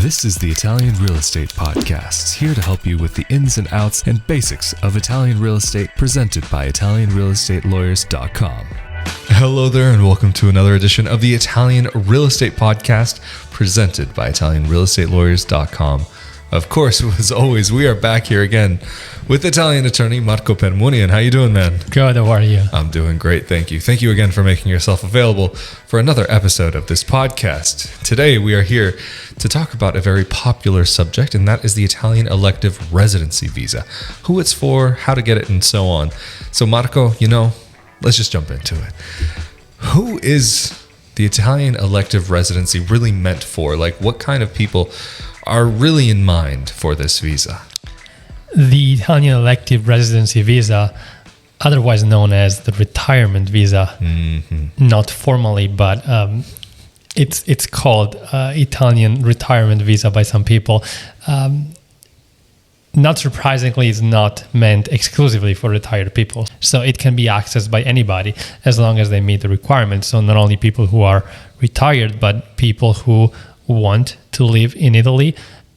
This is the Italian Real Estate Podcast, here to help you with the ins and outs and basics of Italian real estate, presented by ItalianRealEstateLawyers.com. Hello there, and welcome to another edition of the Italian Real Estate Podcast, presented by ItalianRealEstateLawyers.com. Of course, as always, we are back here again with Italian attorney Marco Permunian. How you doing, man? Good, how are you? I'm doing great, thank you. Thank you again for making yourself available for another episode of this podcast. Today, we are here to talk about a very popular subject, and that is the Italian Elective Residency Visa. Who it's for, how to get it, and so on. So, Marco, let's just jump into it. Who is the Italian Elective Residency really meant for? Like, what kind of people are really in mind for this visa? The Italian Elective Residency Visa, otherwise known as the retirement visa, not formally, but it's called Italian retirement visa by some people. Not surprisingly, it's not meant exclusively for retired people. So it can be accessed by anybody as long as they meet the requirements. So not only people who are retired, but people who want to live in Italy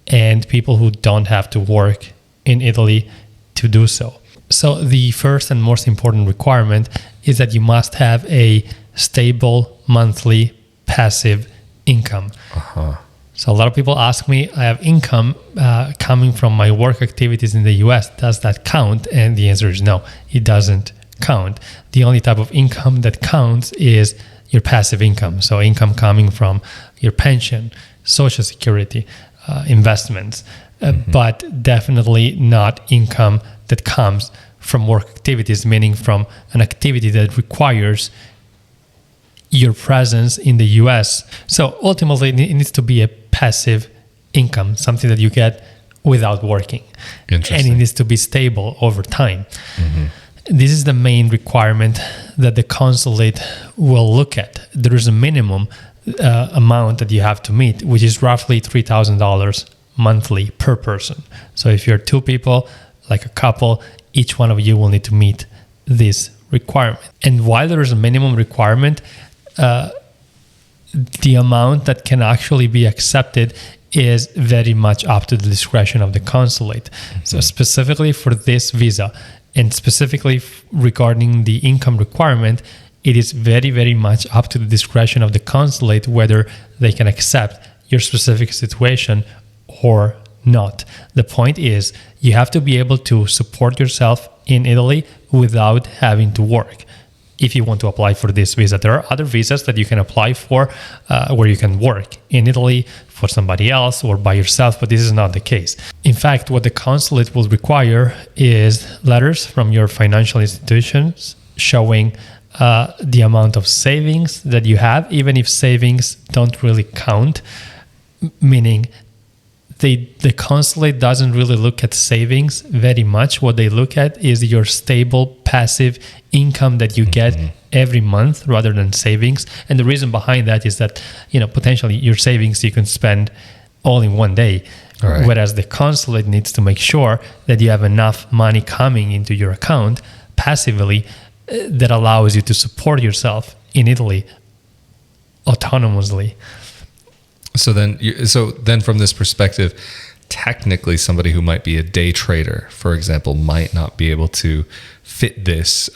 and people who don't have to work in Italy to do so. So the first and most important requirement is that you must have a stable monthly passive income. So a lot of people ask me, I have income coming from my work activities in the US. Does that count? And the answer is no, it doesn't count. The only type of income that counts is your passive income. So income coming from your pension, social security, investments, but definitely not income that comes from work activities, meaning from an activity that requires your presence in the US. So ultimately, it needs to be a passive income, something that you get without working. And it needs to be stable over time. This is the main requirement that the consulate will look at. There is a minimum amount that you have to meet, which is roughly $3,000 monthly per person. So if you're two people, like a couple, each one of you will need to meet this requirement. And while there is a minimum requirement, the amount that can actually be accepted is very much up to the discretion of the consulate. So specifically for this visa, and specifically regarding the income requirement, it is very, very much up to the discretion of the consulate whether they can accept your specific situation or not. The point is, you have to be able to support yourself in Italy without having to work. If you want to apply for this visa, there are other visas that you can apply for where you can work in Italy for somebody else or by yourself, but this is not the case. In fact, what the consulate will require is letters from your financial institutions showing the amount of savings that you have, even if savings don't really count, meaning the consulate doesn't really look at savings very much. What they look at is your stable passive income that you get every month rather than savings. And the reason behind that is that, potentially your savings you can spend all in one day. Right. Whereas the consulate needs to make sure that you have enough money coming into your account passively that allows you to support yourself in Italy autonomously. So then from this perspective, technically somebody who might be a day trader, for example, might not be able to fit this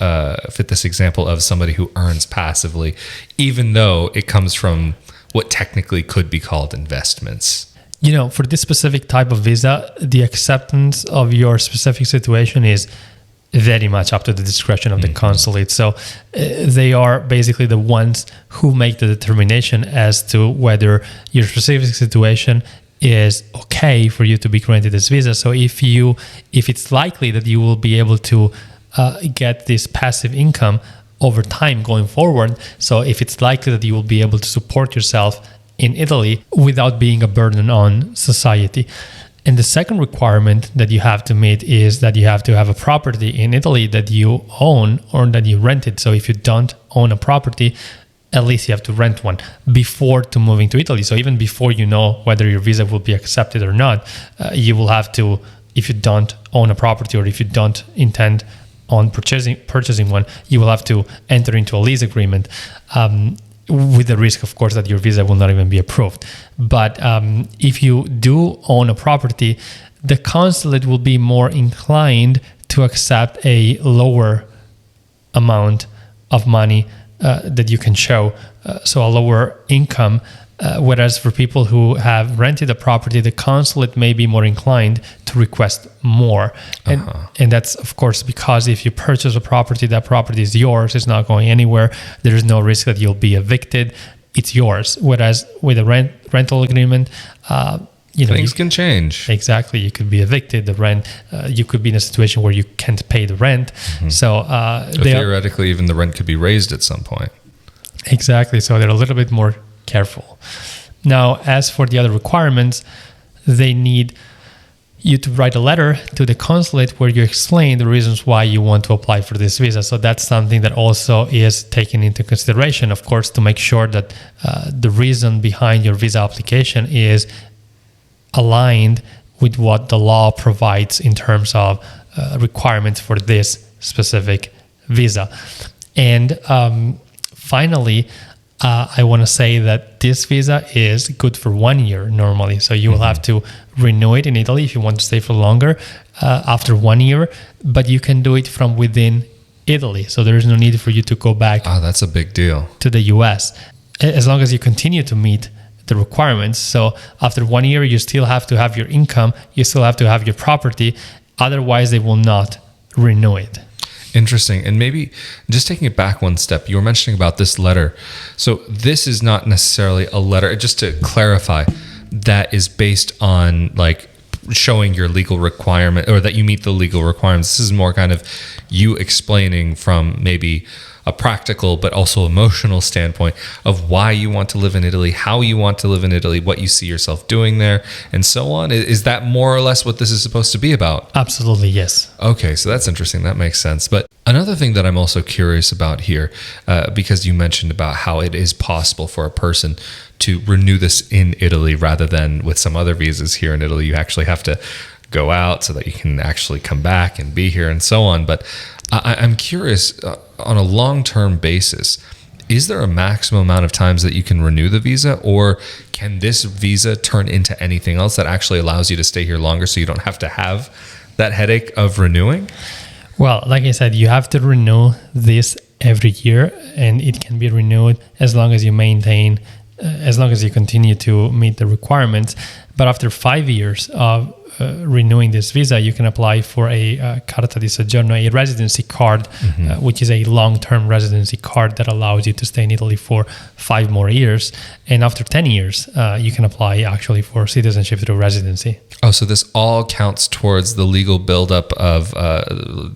example of somebody who earns passively, even though it comes from what technically could be called investments. For this specific type of visa, the acceptance of your specific situation is very much up to the discretion of the consulate. So they are basically the ones who make the determination as to whether your specific situation is okay for you to be granted this visa. So if it's likely that you will be able to get this passive income over time going forward, so if it's likely that you will be able to support yourself in Italy without being a burden on society. And the second requirement that you have to meet is that you have to have a property in Italy that you own or that you rented. So if you don't own a property, at least you have to rent one before to moving to Italy. So even before you know whether your visa will be accepted or not, you will have to, if you don't own a property or if you don't intend on purchasing one, you will have to enter into a lease agreement. with the risk, of course, that your visa will not even be approved. But if you do own a property, the consulate will be more inclined to accept a lower amount of money that you can show, so a lower income. Whereas for people who have rented a property, the consulate may be more inclined to request more. And that's, of course, because if you purchase a property, that property is yours. It's not going anywhere. There is no risk that you'll be evicted. It's yours. Whereas with a rental agreement, things can change. Exactly. You could be evicted. The rent, you could be in a situation where you can't pay the rent. So theoretically, even the rent could be raised at some point. Exactly. So they're a little bit more careful. Now, as for the other requirements, they need you to write a letter to the consulate where you explain the reasons why you want to apply for this visa. So that's something that also is taken into consideration, of course, to make sure that the reason behind your visa application is aligned with what the law provides in terms of requirements for this specific visa. And finally, I want to say that this visa is good for 1 year normally. So you will have to renew it in Italy if you want to stay for longer after 1 year, but you can do it from within Italy. So there is no need for you to go back. Oh, that's a big deal. To the US, as long as you continue to meet the requirements. So after 1 year, you still have to have your income, you still have to have your property. Otherwise, they will not renew it. Interesting. And maybe just taking it back one step, you were mentioning about this letter. So this is not necessarily a letter, just to clarify, that is based on like showing your legal requirement or that you meet the legal requirements. This is more kind of you explaining from maybe a practical but also emotional standpoint of why you want to live in Italy, how you want to live in Italy, what you see yourself doing there, and so on. Is that more or less what this is supposed to be about? Absolutely, yes. Okay, so that's interesting. That makes sense. But another thing that I'm also curious about here, because you mentioned about how it is possible for a person to renew this in Italy rather than with some other visas here in Italy. You actually have to go out so that you can actually come back and be here and so on. But I'm curious, on a long-term basis, is there a maximum amount of times that you can renew the visa, or can this visa turn into anything else that actually allows you to stay here longer so you don't have to have that headache of renewing? Well, like I said, you have to renew this every year, and it can be renewed as long as you maintain, as long as you continue to meet the requirements. But after 5 years of renewing this visa, you can apply for a carta di soggiorno, a residency card, which is a long-term residency card that allows you to stay in Italy for 5 more years. And after 10 years, you can apply actually for citizenship through residency. Oh, so this all counts towards the legal buildup of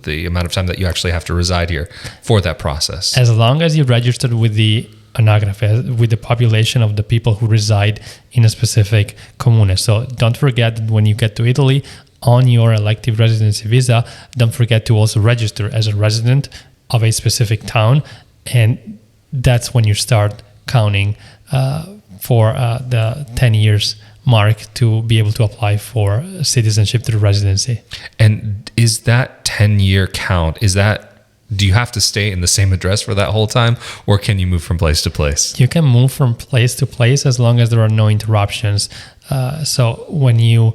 the amount of time that you actually have to reside here for that process. As long as you registered with the anagrafe, with the population of the people who reside in a specific comune. So don't forget that when you get to Italy on your elective residency visa, don't forget to also register as a resident of a specific town. And that's when you start counting for the 10 years mark to be able to apply for citizenship through residency. And is that 10-year count, do you have to stay in the same address for that whole time, or can you move from place to place? You can move from place to place as long as there are no interruptions. So when you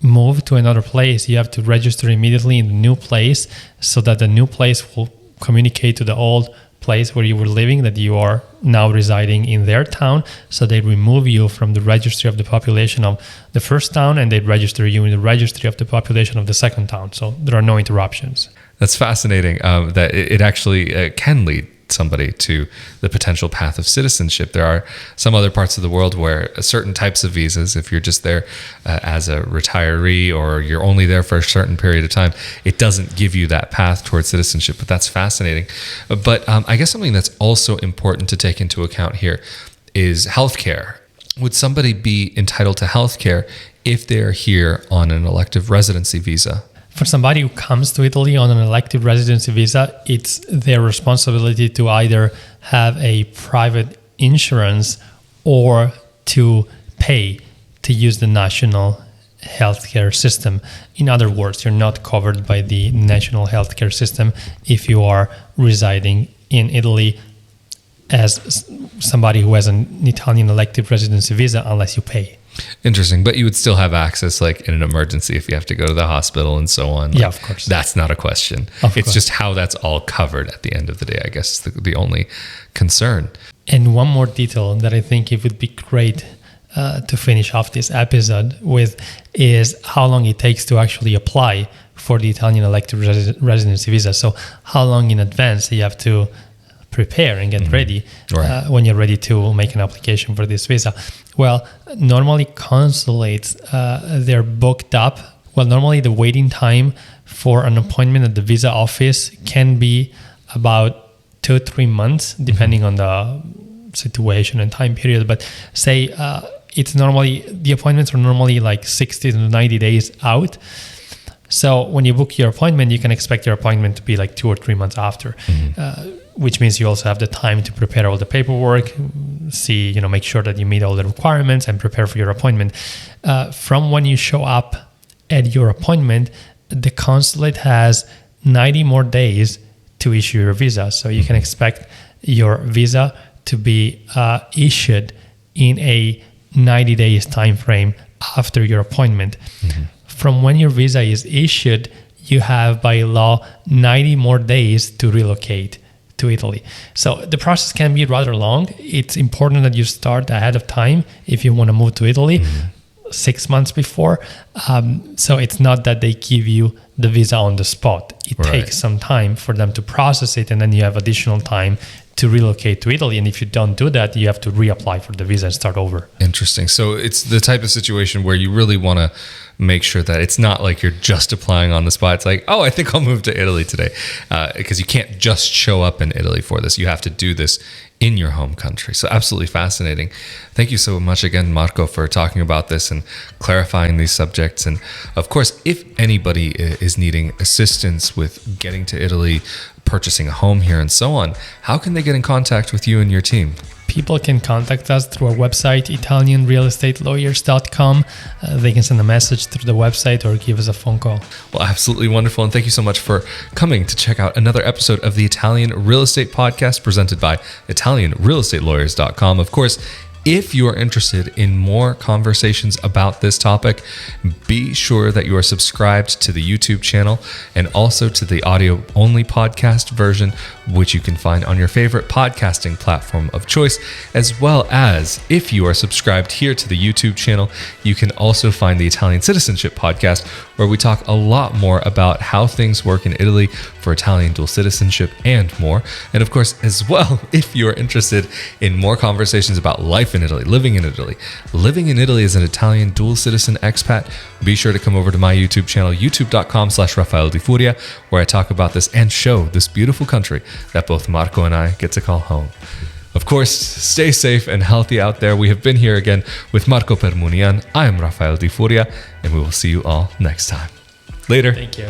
move to another place, you have to register immediately in the new place so that the new place will communicate to the old place where you were living that you are now residing in their town. So they remove you from the registry of the population of the first town and they register you in the registry of the population of the second town. So there are no interruptions. That's fascinating that it actually can lead somebody to the potential path of citizenship. There are some other parts of the world where certain types of visas, if you're just there as a retiree or you're only there for a certain period of time, it doesn't give you that path towards citizenship. But that's fascinating. But I guess something that's also important to take into account here is healthcare. Would somebody be entitled to healthcare if they're here on an elective residency visa? For somebody who comes to Italy on an elective residency visa, it's their responsibility to either have a private insurance or to pay to use the national healthcare system. In other words, you're not covered by the national healthcare system if you are residing in Italy as somebody who has an Italian elective residency visa unless you pay. Interesting. But you would still have access like in an emergency if you have to go to the hospital and so on. Yeah, of course. That's not a question. It's just how that's all covered at the end of the day, I guess, is the only concern. And one more detail that I think it would be great to finish off this episode with is how long it takes to actually apply for the Italian elective residency visa. So how long in advance you have to prepare and get ready when you're ready to make an application for this visa. Well, normally consulates, they're booked up. Well, normally the waiting time for an appointment at the visa office can be about 2-3 months, depending on the situation and time period. But say it's normally, the appointments are normally like 60 to 90 days out. So when you book your appointment, you can expect your appointment to be like 2 or 3 months after, which means you also have the time to prepare all the paperwork, make sure that you meet all the requirements and prepare for your appointment. From when you show up at your appointment, the consulate has 90 more days to issue your visa. So you can expect your visa to be issued in a 90 days time frame after your appointment. From when your visa is issued, you have by law 90 more days to relocate to Italy. So the process can be rather long. It's important that you start ahead of time if you want to move to Italy 6 months before. So it's not that they give you the visa on the spot. It takes some time for them to process it, and then you have additional time to relocate to Italy. And if you don't do that, you have to reapply for the visa and start over. Interesting. So it's the type of situation where you really want to make sure that it's not like you're just applying on the spot. It's like, oh, I think I'll move to Italy today. Because you can't just show up in Italy for this. You have to do this in your home country. So absolutely fascinating. Thank you so much again, Marco, for talking about this and clarifying these subjects. And of course, if anybody is needing assistance with getting to Italy, purchasing a home here and so on, how can they get in contact with you and your team? People can contact us through our website, ItalianRealEstateLawyers.com. They can send a message through the website or give us a phone call. Well, absolutely wonderful. And thank you so much for coming to check out another episode of the Italian Real Estate Podcast presented by ItalianRealEstatelawyers.com. Of course, if you are interested in more conversations about this topic, be sure that you are subscribed to the YouTube channel and also to the audio-only podcast version, which you can find on your favorite podcasting platform of choice, as well as if you are subscribed here to the YouTube channel, you can also find the Italian Citizenship Podcast, where we talk a lot more about how things work in Italy for Italian dual citizenship and more. And of course, as well, if you are interested in more conversations about life in Italy, living in Italy as an Italian dual citizen expat, be sure to come over to my YouTube channel, youtube.com/Rafael Di Furia, where I talk about this and show this beautiful country that both Marco and I get to call home. Of course, stay safe and healthy out there. We have been here again with Marco Permunian. I am Rafael Di Furia, and we will see you all next time. Later. Thank you.